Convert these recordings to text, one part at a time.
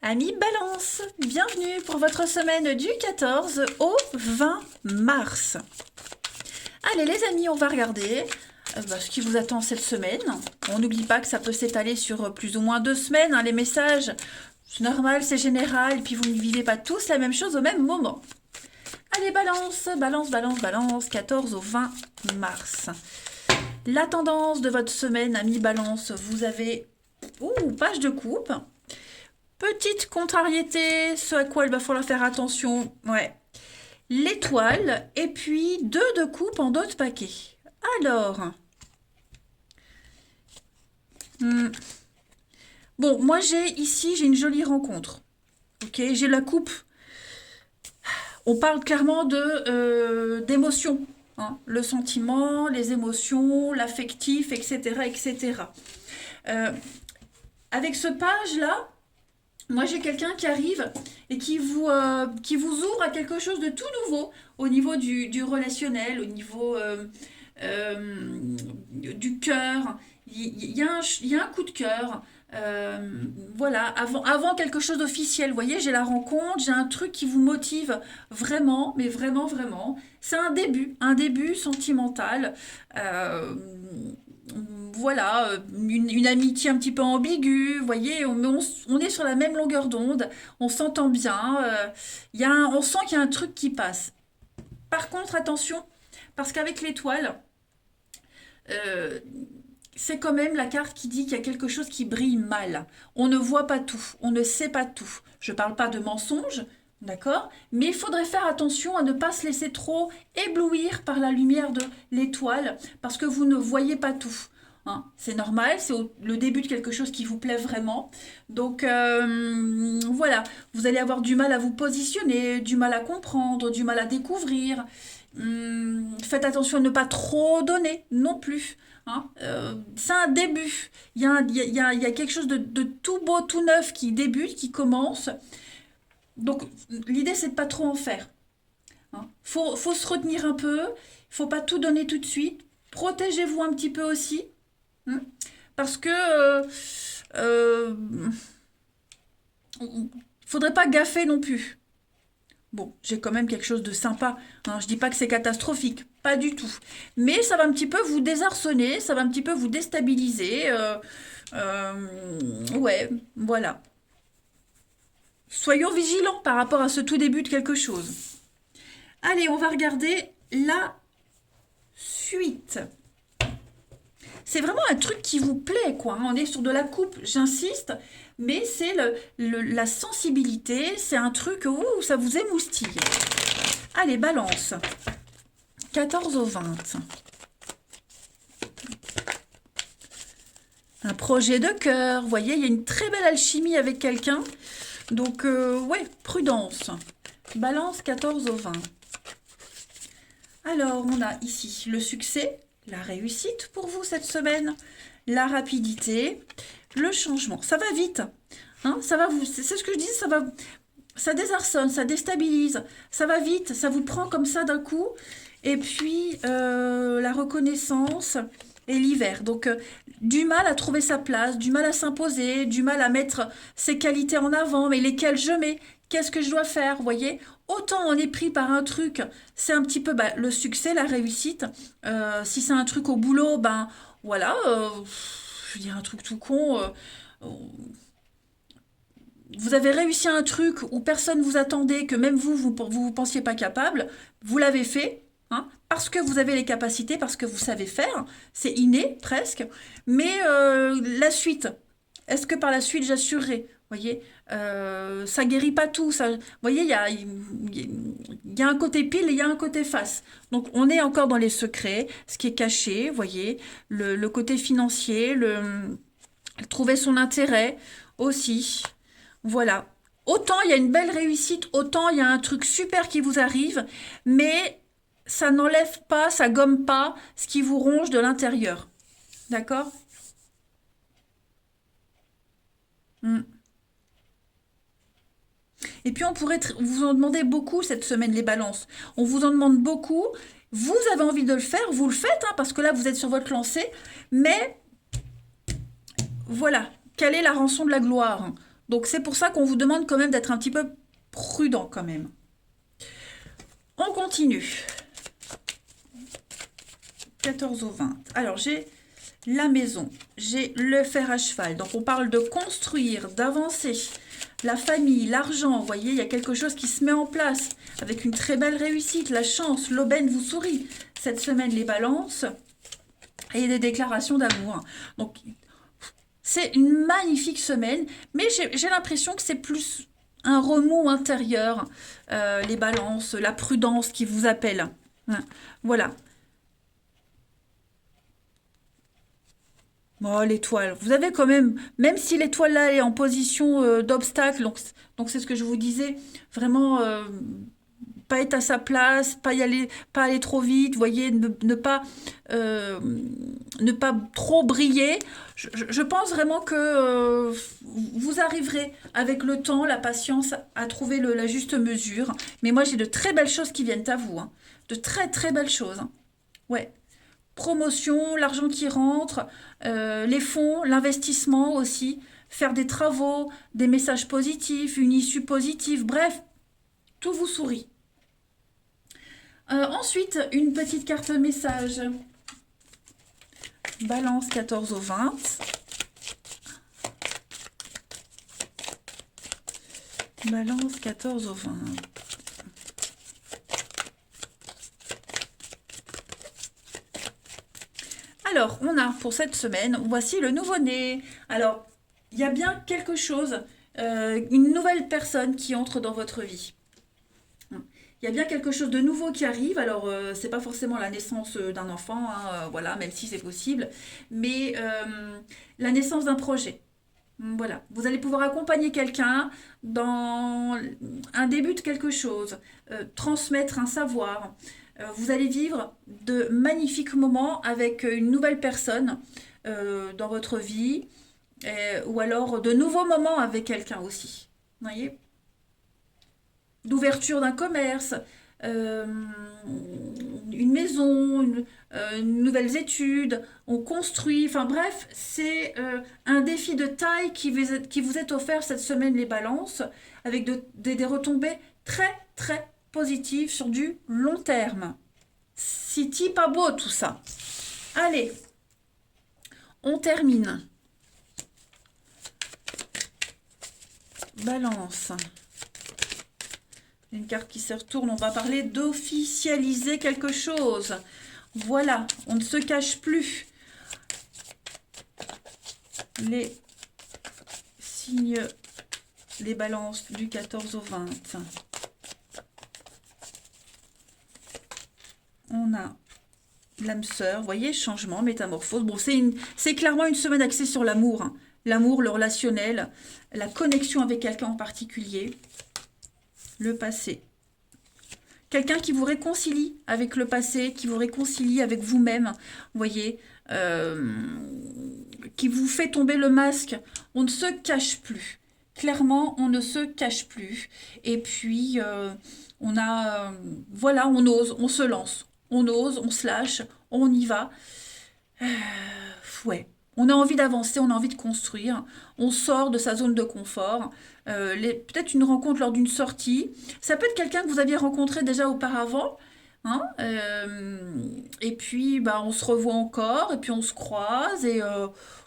Amis Balance, bienvenue pour votre semaine du 14 au 20 mars. Allez les amis, on va regarder ce qui vous attend cette semaine. On n'oublie pas que ça peut s'étaler sur plus ou moins 2 semaines, hein, les messages. C'est normal, c'est général, et puis vous ne vivez pas tous la même chose au même moment. Allez Balance, Balance, Balance, Balance, 14 au 20 mars. La tendance de votre semaine, amis Balance, vous avez... page de coupe. Petite contrariété, ce à quoi il va falloir faire attention, ouais. L'étoile, et puis 2 de coupe en d'autres paquets. Alors, bon, moi j'ai une jolie rencontre. Ok, j'ai la coupe. On parle clairement d'émotions, hein, le sentiment, les émotions, l'affectif, etc., etc. Avec ce page-là, moi, j'ai quelqu'un qui arrive et qui vous ouvre à quelque chose de tout nouveau au niveau du relationnel, au niveau du cœur. Il y a un coup de cœur. Voilà, avant quelque chose d'officiel. Vous voyez, j'ai la rencontre, j'ai un truc qui vous motive vraiment, mais vraiment, vraiment. C'est un début sentimental. Voilà, une amitié un petit peu ambiguë, vous voyez, on est sur la même longueur d'onde, on s'entend bien, on sent qu'il y a un truc qui passe. Par contre, attention, parce qu'avec l'étoile, euh, c'est quand même la carte qui dit qu'il y a quelque chose qui brille mal. On ne voit pas tout, on ne sait pas tout. Je ne parle pas de mensonges, d'accord? Mais il faudrait faire attention à ne pas se laisser trop éblouir par la lumière de l'étoile, parce que vous ne voyez pas tout. Hein. C'est normal, c'est le début de quelque chose qui vous plaît vraiment. Donc voilà, vous allez avoir du mal à vous positionner, du mal à comprendre, du mal à découvrir. Faites attention à ne pas trop donner non plus. Hein. C'est un début. Il y a quelque chose de tout beau, tout neuf qui débute, qui commence. Donc l'idée, c'est de pas trop en faire. Hein. Faut se retenir un peu. Il faut pas tout donner tout de suite. Protégez-vous un petit peu aussi. Hein. Parce que faudrait pas gaffer non plus. Bon, j'ai quand même quelque chose de sympa. Hein. Je dis pas que c'est catastrophique, pas du tout. Mais ça va un petit peu vous désarçonner, ça va un petit peu vous déstabiliser. Ouais, voilà. Soyons vigilants par rapport à ce tout début de quelque chose. Allez, on va regarder la suite. C'est vraiment un truc qui vous plaît, quoi. Hein. On est sur de la coupe, j'insiste, mais c'est la sensibilité, c'est un truc où ça vous émoustille. Allez, balance. 14 au 20. Un projet de cœur, vous voyez, il y a une très belle alchimie avec quelqu'un. Donc, ouais, prudence. Balance 14 au 20. Alors, on a ici le succès, la réussite pour vous cette semaine, la rapidité, le changement. Ça va vite. Hein, ça va vous, c'est ce que je dis, ça désarçonne, ça déstabilise, ça va vite, ça vous prend comme ça d'un coup. Et puis, la reconnaissance et l'hiver. Donc, du mal à trouver sa place, du mal à s'imposer, du mal à mettre ses qualités en avant, mais lesquelles je mets, qu'est-ce que je dois faire, vous voyez? Autant on est pris par un truc, c'est un petit peu le succès, la réussite. Si c'est un truc au boulot, ben voilà, je veux dire un truc tout con. Vous avez réussi un truc où personne vous attendait, que même vous pensiez pas capable, vous l'avez fait, hein, parce que vous avez les capacités, parce que vous savez faire, c'est inné presque. Mais la suite, est-ce que par la suite j'assurerai? Vous voyez, ça guérit pas tout. Ça, vous voyez, il y a un côté pile et il y a un côté face. Donc on est encore dans les secrets, ce qui est caché, vous voyez, le côté financier, trouver son intérêt aussi. Voilà. Autant il y a une belle réussite, autant il y a un truc super qui vous arrive, mais ça n'enlève pas, ça gomme pas ce qui vous ronge de l'intérieur. D'accord? Mm. Et puis on pourrait vous en demander beaucoup cette semaine, les balances. On vous en demande beaucoup. Vous avez envie de le faire, vous le faites, hein, parce que là vous êtes sur votre lancée. Mais voilà, quelle est la rançon de la gloire? Donc c'est pour ça qu'on vous demande quand même d'être un petit peu prudent quand même. On continue. 14 au 20. Alors j'ai la maison, j'ai le fer à cheval. Donc on parle de construire, d'avancer. La famille, l'argent, vous voyez, il y a quelque chose qui se met en place avec une très belle réussite. La chance, l'aubaine vous sourit. Cette semaine, les balances et des déclarations d'amour. Donc c'est une magnifique semaine, mais j'ai l'impression que c'est plus un remous intérieur, les balances, la prudence qui vous appelle. Hein, voilà. Oh, l'étoile. Vous avez quand même si l'étoile là est en position d'obstacle, donc c'est ce que je vous disais, vraiment pas être à sa place, pas aller trop vite, voyez, euh, ne pas trop briller. Je pense vraiment que vous arriverez avec le temps, la patience, à trouver la juste mesure. Mais moi, j'ai de très belles choses qui viennent à vous, hein. De très très belles choses, hein. Ouais. Promotion, l'argent qui rentre, les fonds, l'investissement aussi, faire des travaux, des messages positifs, une issue positive, bref, tout vous sourit. Ensuite, une petite carte message. Balance 14 au 20. Balance 14 au 20. Alors, on a pour cette semaine, voici le nouveau-né. Alors, il y a bien quelque chose, une nouvelle personne qui entre dans votre vie. Il y a bien quelque chose de nouveau qui arrive. Alors, c'est pas forcément la naissance d'un enfant, hein, voilà, même si c'est possible, mais la naissance d'un projet. Voilà, vous allez pouvoir accompagner quelqu'un dans un début de quelque chose, transmettre un savoir. Vous allez vivre de magnifiques moments avec une nouvelle personne dans votre vie, ou alors de nouveaux moments avec quelqu'un aussi. Vous voyez, d'ouverture d'un commerce, euh, une maison, nouvelles études, on construit, enfin bref, c'est un défi de taille qui vous est offert cette semaine, les balances, avec des retombées très très positives sur du long terme. C'est pas beau tout ça. Allez, on termine. Balance. Une carte qui se retourne, on va parler d'officialiser quelque chose. Voilà, on ne se cache plus. Les signes, les balances du 14 au 20. On a l'âme sœur, vous voyez, changement, métamorphose. Bon, c'est clairement une semaine axée sur l'amour, hein. L'amour, le relationnel, la connexion avec quelqu'un en particulier, le passé. Quelqu'un qui vous réconcilie avec le passé, qui vous réconcilie avec vous-même, vous voyez, qui vous fait tomber le masque. On ne se cache plus. Clairement, on ne se cache plus. Et puis, on a, voilà, on ose, on se lance. On ose, on se lâche, on y va. Euh, ouais. On a envie d'avancer, on a envie de construire. On sort de sa zone de confort. Peut-être une rencontre lors d'une sortie. Ça peut être quelqu'un que vous aviez rencontré déjà auparavant, hein, et puis, bah, on se revoit encore, et puis on se croise, et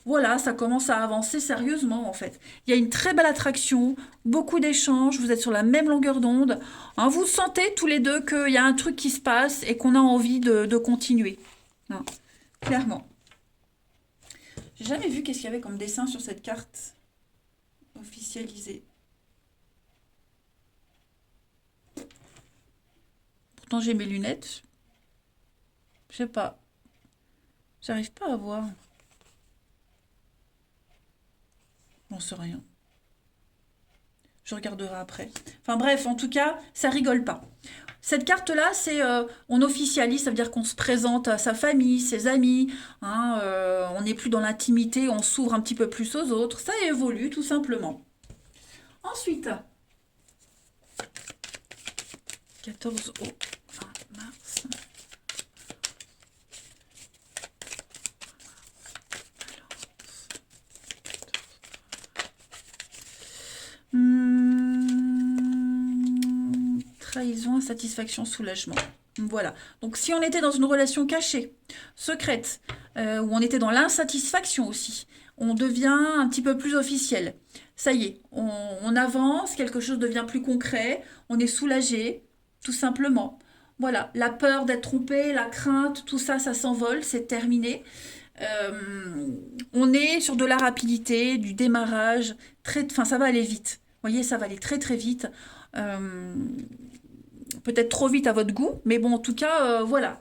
voilà, ça commence à avancer sérieusement, en fait. Il y a une très belle attraction, beaucoup d'échanges, vous êtes sur la même longueur d'onde, hein, vous sentez tous les deux qu'il y a un truc qui se passe et qu'on a envie de continuer, hein, clairement. J'ai jamais vu qu'est-ce qu'il y avait comme dessin sur cette carte officialisée. Pourtant, j'ai mes lunettes. Je sais pas. J'arrive pas à voir. J'en sais rien. Je regarderai après. Enfin bref, en tout cas, ça rigole pas. Cette carte-là, c'est on officialise, ça veut dire qu'on se présente à sa famille, ses amis, hein, on n'est plus dans l'intimité, on s'ouvre un petit peu plus aux autres. Ça évolue tout simplement. Ensuite, 14 au 20 mars. Trahison, insatisfaction, soulagement. Voilà. Donc si on était dans une relation cachée, secrète, où on était dans l'insatisfaction aussi, on devient un petit peu plus officiel. Ça y est, on avance, quelque chose devient plus concret, on est soulagé, tout simplement. Voilà, la peur d'être trompé, la crainte, tout ça, ça s'envole, c'est terminé. Euh, on est sur de la rapidité, du démarrage, enfin ça va aller vite. Vous voyez, ça va aller très très vite. Euh, Peut-être trop vite à votre goût, mais bon, en tout cas, voilà,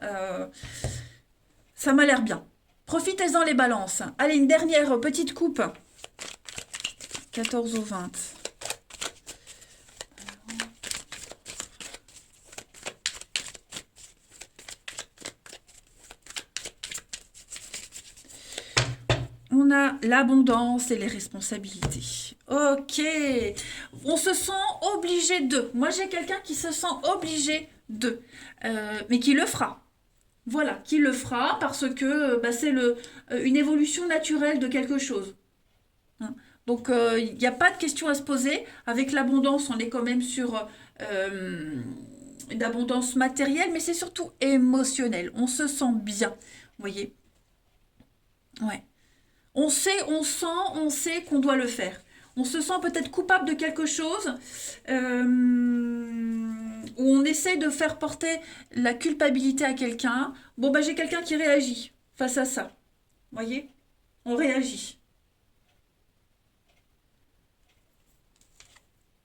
ça m'a l'air bien. Profitez-en les balances. Allez, une dernière petite coupe. 14 au 20. On a l'abondance et les responsabilités. Ok. On se sent obligé de. Moi, j'ai quelqu'un qui se sent obligé de. Mais qui le fera. Voilà, qui le fera parce que bah, c'est une évolution naturelle de quelque chose. Hein. Donc, il n'y a pas de question à se poser. Avec l'abondance, on est quand même sur une abondance matérielle, mais c'est surtout émotionnel. On se sent bien. Vous voyez? Ouais. On sait, on sent, on sait qu'on doit le faire. On se sent peut-être coupable de quelque chose, où on essaie de faire porter la culpabilité à quelqu'un. Bon, bah j'ai quelqu'un qui réagit face à ça. Voyez? On réagit.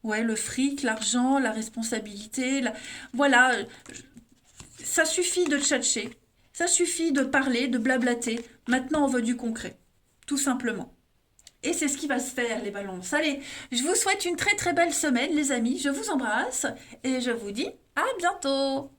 Ouais, le fric, l'argent, la responsabilité, voilà, ça suffit de tchatcher, ça suffit de parler, de blablater. Maintenant, on veut du concret, tout simplement. Et c'est ce qui va se faire, les balances. Allez, je vous souhaite une très très belle semaine, les amis. Je vous embrasse et je vous dis à bientôt.